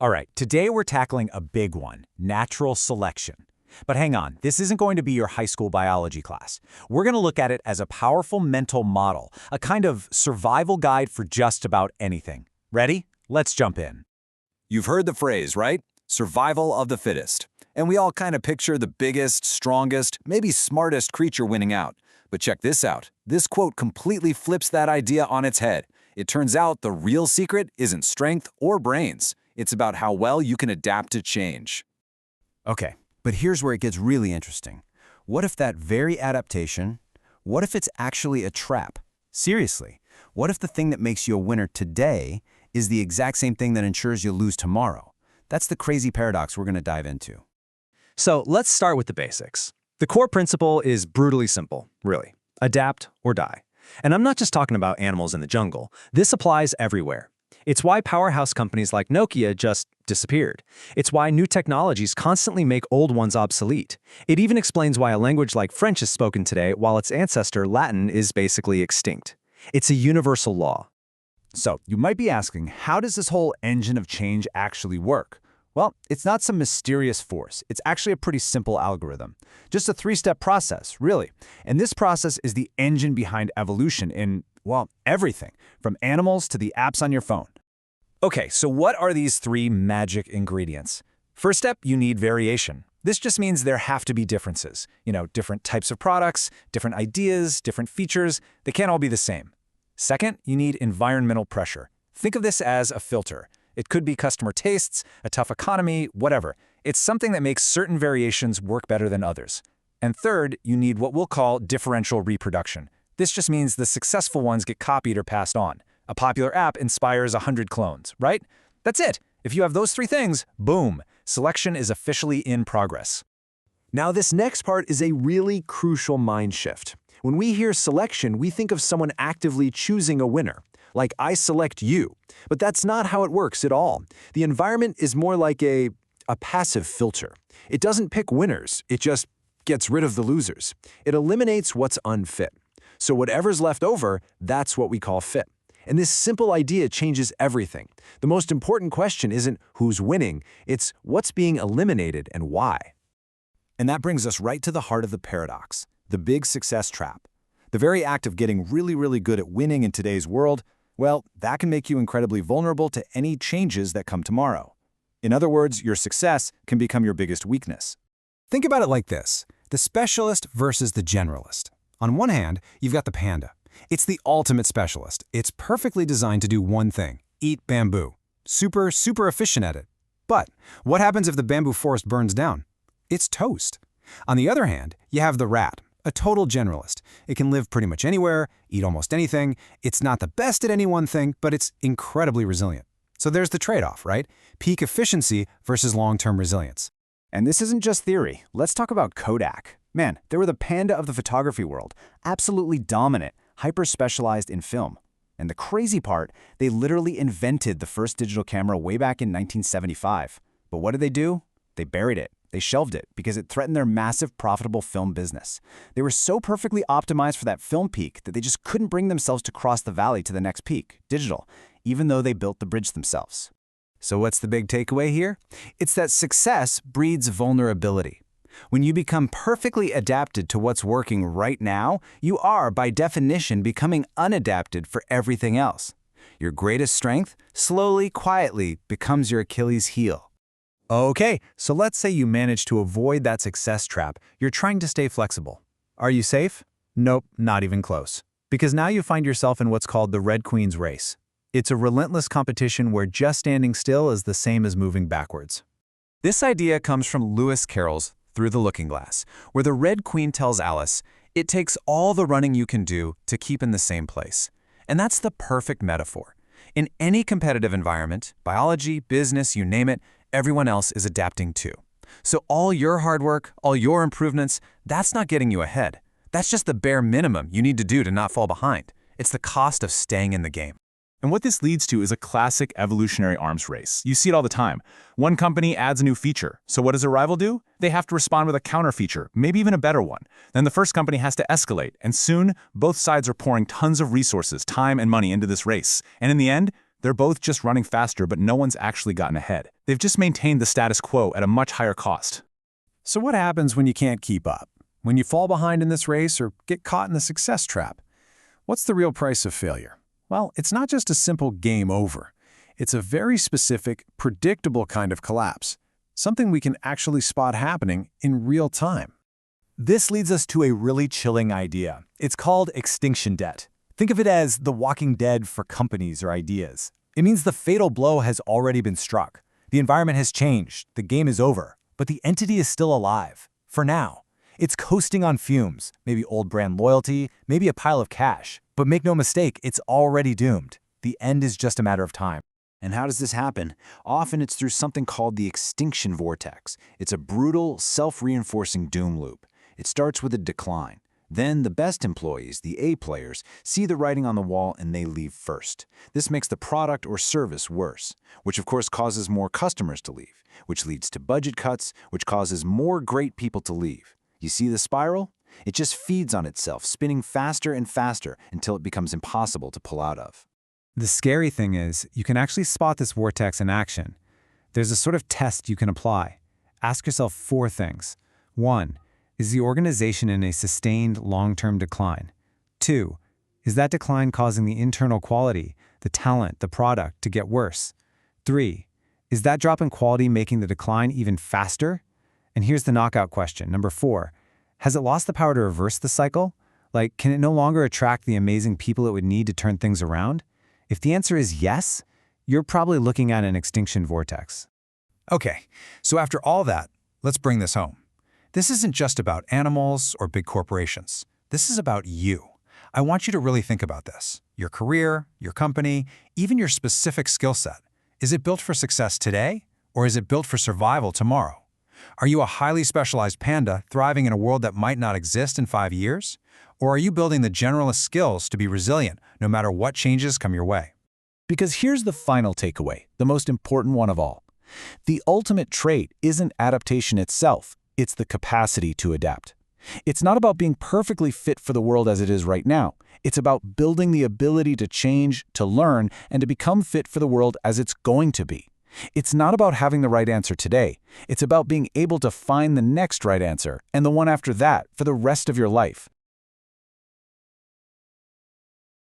All right, today we're tackling a big one, natural selection. But hang on, this isn't going to be your high school biology class. We're going to look at it as a powerful mental model, a kind of survival guide for just about anything. Ready? Let's jump in. You've heard the phrase, right? Survival of the fittest. And we all kind of picture the biggest, strongest, maybe smartest creature winning out. But check this out. This quote completely flips that idea on its head. It turns out the real secret isn't strength or brains. It's about how well you can adapt to change. Okay, but here's where it gets really interesting. What if that very adaptation, what if it's actually a trap? Seriously, what if the thing that makes you a winner today is the exact same thing that ensures you'll lose tomorrow? That's the crazy paradox we're going to dive into. So let's start with the basics. The core principle is brutally simple, really. Adapt or die. And I'm not just talking about animals in the jungle. This applies everywhere. It's why powerhouse companies like Nokia just disappeared. It's why new technologies constantly make old ones obsolete. It even explains why a language like French is spoken today while its ancestor, Latin, is basically extinct. It's a universal law. So, you might be asking, how does this whole engine of change actually work? Well, it's not some mysterious force. It's actually a pretty simple algorithm. Just a three-step process, really. And this process is the engine behind evolution in, well, everything, from animals to the apps on your phone. Okay, so what are these three magic ingredients? First step, you need variation. This just means there have to be differences. Different types of products, different ideas, different features. They can't all be the same. Second, you need environmental pressure. Think of this as a filter. It could be customer tastes, a tough economy, whatever. It's something that makes certain variations work better than others. And third, you need what we'll call differential reproduction. This just means the successful ones get copied or passed on. A popular app inspires 100 clones, right? That's it. If you have those three things, boom, selection is officially in progress. Now, this next part is a really crucial mind shift. When we hear selection, we think of someone actively choosing a winner, like I select you. But that's not how it works at all. The environment is more like a passive filter. It doesn't pick winners, it just gets rid of the losers. It eliminates what's unfit. So whatever's left over, that's what we call fit. And this simple idea changes everything. The most important question isn't who's winning, it's what's being eliminated and why. And that brings us right to the heart of the paradox, the big success trap. The very act of getting really good at winning in today's world, well, that can make you incredibly vulnerable to any changes that come tomorrow. In other words, your success can become your biggest weakness. Think about it like this, the specialist versus the generalist. On one hand, you've got the panda. It's the ultimate specialist. It's perfectly designed to do one thing, eat bamboo. Super efficient at it. But what happens if the bamboo forest burns down? It's toast. On the other hand, you have the rat, a total generalist. It can live pretty much anywhere, eat almost anything. It's not the best at any one thing, but it's incredibly resilient. So there's the trade-off, right? Peak efficiency versus long-term resilience. And this isn't just theory. Let's talk about Kodak. Man, they were the panda of the photography world, absolutely dominant, hyper-specialized in film. And the crazy part, they literally invented the first digital camera way back in 1975. But what did they do? They buried it. They shelved it because it threatened their massive profitable film business. They were so perfectly optimized for that film peak that they just couldn't bring themselves to cross the valley to the next peak, digital, even though they built the bridge themselves. So what's the big takeaway here? It's that success breeds vulnerability. When you become perfectly adapted to what's working right now, you are, by definition, becoming unadapted for everything else. Your greatest strength, slowly, quietly, becomes your Achilles heel. Okay, so let's say you manage to avoid that success trap. You're trying to stay flexible. Are you safe? Nope, not even close. Because now you find yourself in what's called the Red Queen's race. It's a relentless competition where just standing still is the same as moving backwards. This idea comes from Lewis Carroll's Through the Looking Glass, where the Red Queen tells Alice, it takes all the running you can do to keep in the same place. And that's the perfect metaphor. In any competitive environment, biology, business, you name it, everyone else is adapting too. So all your hard work, all your improvements, that's not getting you ahead. That's just the bare minimum you need to do to not fall behind. It's the cost of staying in the game. And what this leads to is a classic evolutionary arms race. You see it all the time. One company adds a new feature. So what does a rival do? They have to respond with a counter feature, maybe even a better one. Then the first company has to escalate, and soon both sides are pouring tons of resources, time and money into this race. And in the end, They're both just running faster, but no one's actually gotten ahead. They've just maintained the status quo at a much higher cost. So what happens when you can't keep up? When you fall behind in this race or get caught in the success trap? What's the real price of failure? Well, it's not just a simple game over. It's a very specific, predictable kind of collapse, something we can actually spot happening in real time. This leads us to a really chilling idea. It's called extinction debt. Think of it as the Walking Dead for companies or ideas. It means the fatal blow has already been struck. The environment has changed, the game is over, but the entity is still alive. For now. It's coasting on fumes, maybe old brand loyalty, maybe a pile of cash. But make no mistake, it's already doomed. The end is just a matter of time. And how does this happen? Often it's through something called the extinction vortex. It's a brutal, self-reinforcing doom loop. It starts with a decline. Then the best employees, the A players, see the writing on the wall and they leave first. This makes the product or service worse, which of course causes more customers to leave, which leads to budget cuts, which causes more great people to leave. You see the spiral? It just feeds on itself, spinning faster and faster until it becomes impossible to pull out of. The scary thing is, you can actually spot this vortex in action. There's a sort of test you can apply. Ask yourself 4 things. 1. Is the organization in a sustained long-term decline? 2. Is that decline causing the internal quality, the talent, the product to get worse? 3. Is that drop in quality making the decline even faster? And here's the knockout question. Number 4. Has it lost the power to reverse the cycle? Like, can it no longer attract the amazing people it would need to turn things around? If the answer is yes, you're probably looking at an extinction vortex. Okay, so after all that, let's bring this home. This isn't just about animals or big corporations. This is about you. I want you to really think about this. Your career, your company, even your specific skill set. Is it built for success today, or is it built for survival tomorrow? Are you a highly specialized panda thriving in a world that might not exist in 5 years? Or are you building the generalist skills to be resilient no matter what changes come your way? Because here's the final takeaway, the most important one of all. The ultimate trait isn't adaptation itself, it's the capacity to adapt. It's not about being perfectly fit for the world as it is right now. It's about building the ability to change, to learn, and to become fit for the world as it's going to be. It's not about having the right answer today. It's about being able to find the next right answer and the one after that for the rest of your life.